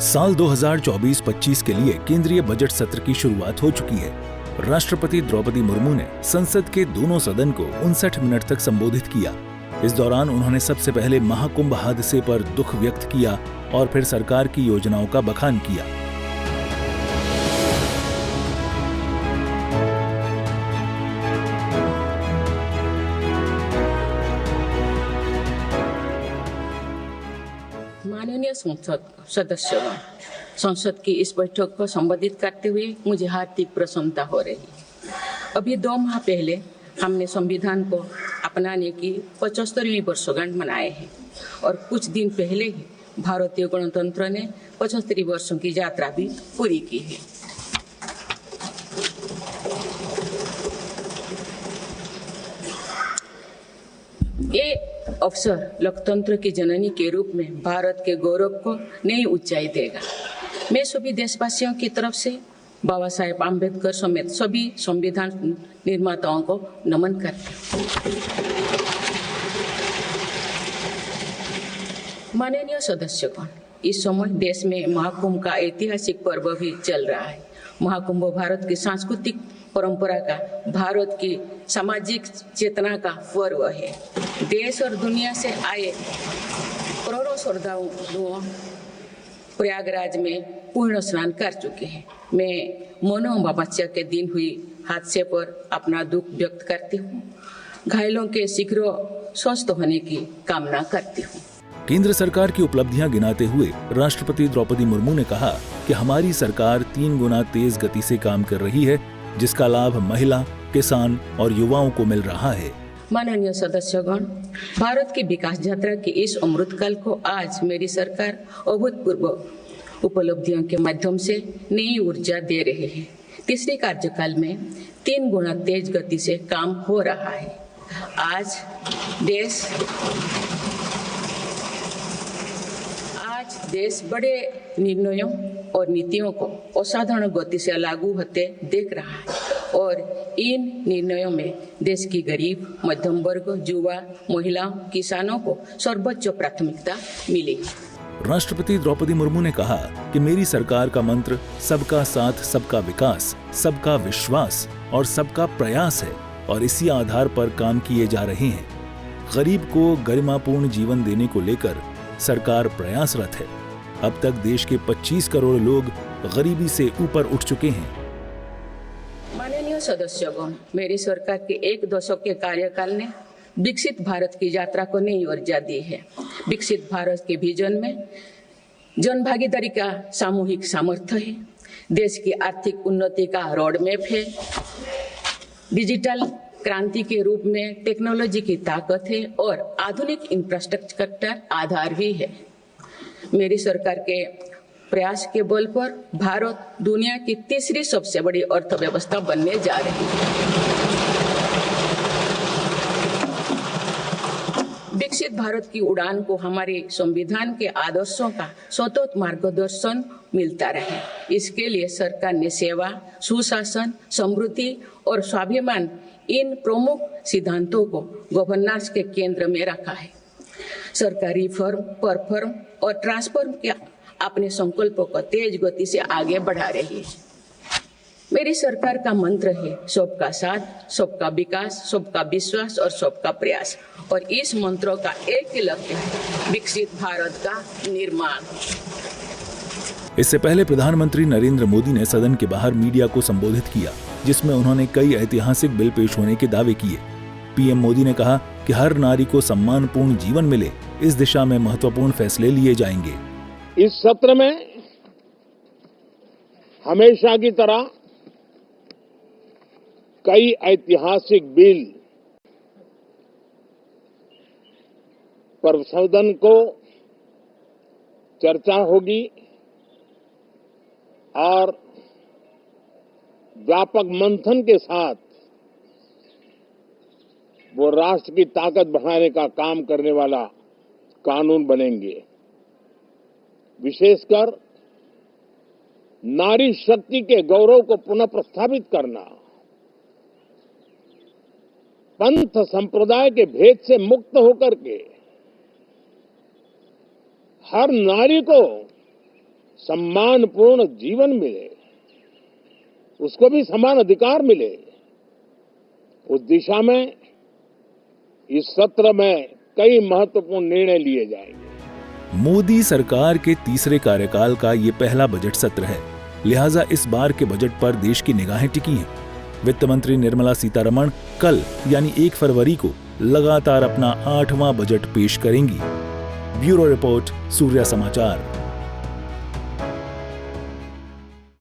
साल 2024-25 के लिए केंद्रीय बजट सत्र की शुरुआत हो चुकी है। राष्ट्रपति द्रौपदी मुर्मू ने संसद के दोनों सदन को 59 मिनट तक संबोधित किया। इस दौरान उन्होंने सबसे पहले महाकुंभ हादसे पर दुख व्यक्त किया और फिर सरकार की योजनाओं का बखान किया। माननीय संसद सदस्यों, संसद की इस बैठक को संबोधित करते हुए मुझे हार्दिक प्रसन्नता हो रही है। अभी 2 माह पहले हमने संविधान को अपनाने की 75वीं वर्षगांठ मनाए हैं और कुछ दिन पहले ही भारतीय गणतंत्र ने 75 वर्षों की यात्रा भी पूरी की है। ये अवसर लोकतंत्र की जननी के रूप में भारत के गौरव को नई ऊंचाई देगा। मैं सभी देशवासियों की तरफ से बाबा साहेब आम्बेडकर समेत सभी संविधान निर्माताओं को नमन करती हूँ। माननीय सदस्यगण, इस समय देश में महाकुंभ का ऐतिहासिक पर्व भी चल रहा है। महाकुंभ भारत की सांस्कृतिक परंपरा का, भारत की सामाजिक चेतना का पर्व है। देश और दुनिया से आए करोड़ों श्रद्धालुओं प्रयागराज में पूर्ण स्नान कर चुके हैं। मैं मनो अमावस्या के दिन हुई हादसे पर अपना दुख व्यक्त करती हूँ। घायलों के शीघ्र स्वस्थ होने की कामना करती हूँ। केंद्र सरकार की उपलब्धियां गिनाते हुए राष्ट्रपति द्रौपदी मुर्मू ने कहा कि हमारी सरकार 3 गुना तेज गति से काम कर रही है, जिसका लाभ महिला, किसान और युवाओं को मिल रहा है। माननीय सदस्यगण, भारत की विकास यात्रा की इस अमृतकाल को आज मेरी सरकार अभूतपूर्व उपलब्धियों के माध्यम से नई ऊर्जा दे रही है। तीसरे कार्यकाल में 3 गुना तेज गति से काम हो रहा है। आज देश बड़े निर्णयों और नीतियों को असाधारण गति से लागू होते देख रहा है और इन निर्णयों में देश की गरीब, मध्यम वर्ग, युवा, महिलाओं, किसानों को सर्वोच्च प्राथमिकता मिली। राष्ट्रपति द्रौपदी मुर्मू ने कहा कि मेरी सरकार का मंत्र सबका साथ, सबका विकास, सबका विश्वास और सबका प्रयास है और इसी आधार पर काम किए जा रहे हैं। गरीब को गरिमापूर्ण जीवन देने को लेकर सरकार प्रयासरत है। अब तक देश के 25 करोड़ लोग गरीबी से ऊपर उठ चुके हैं। माननीय सदस्यगण, मेरी सरकार के 1 दशक के कार्यकाल ने विकसित भारत की यात्रा को नई ऊर्जा दी है। विकसित भारत के विजन में जन भागीदारी का सामूहिक सामर्थ्य है। देश की आर्थिक उन्नति का रोड मैप है। डिजिटल क्रांति के रूप में टेक्नोलॉजी की ताकत है और आधुनिक इंफ्रास्ट्रक्चर आधार भी है। मेरी सरकार के प्रयास के बल पर भारत दुनिया की तीसरी सबसे बड़ी अर्थव्यवस्था बनने जा रही है। विकसित भारत की उड़ान को हमारे संविधान के आदर्शों का सतत मार्गदर्शन मिलता रहे, इसके लिए सरकार ने सेवा, सुशासन, समृद्धि और स्वाभिमान इन प्रमुख सिद्धांतों को गवर्नेंस के केंद्र में रखा है। सरकारी फर्म, परफर्म और ट्रांसफर्म के अपने संकल्पों को तेज गति से आगे बढ़ा रही है। मेरी सरकार का मंत्र है सबका साथ, सबका विकास, सबका विश्वास और सबका प्रयास, और इस मंत्रों का एक ही लक्ष्य है, विकसित भारत का निर्माण। इससे पहले प्रधानमंत्री नरेंद्र मोदी ने सदन के बाहर मीडिया को संबोधित किया, जिसमें उन्होंने कई ऐतिहासिक बिल पेश होने के दावे किए। पीएम मोदी ने कहा कि हर नारी को सम्मानपूर्ण जीवन मिले, इस दिशा में महत्वपूर्ण फैसले लिए जाएंगे। इस सत्र में हमेशा की तरह कई ऐतिहासिक बिल पर सदन को चर्चा होगी और व्यापक मंथन के साथ वो राष्ट्र की ताकत बढ़ाने का काम करने वाला कानून बनेंगे। विशेषकर नारी शक्ति के गौरव को पुनः प्रस्थापित करना, पंथ संप्रदाय के भेद से मुक्त होकर के हर नारी को सम्मानपूर्ण जीवन मिले, उसको भी समान अधिकार मिले, उस दिशा में इस सत्र में कई महत्वपूर्ण निर्णय लिए जाएंगे। मोदी सरकार के तीसरे कार्यकाल का ये पहला बजट सत्र है, लिहाजा इस बार के बजट पर देश की निगाहें टिकी हैं। वित्त मंत्री निर्मला सीतारमण कल यानी 1 फरवरी को लगातार अपना 8वां बजट पेश करेंगी। ब्यूरो रिपोर्ट, सूर्या समाचार।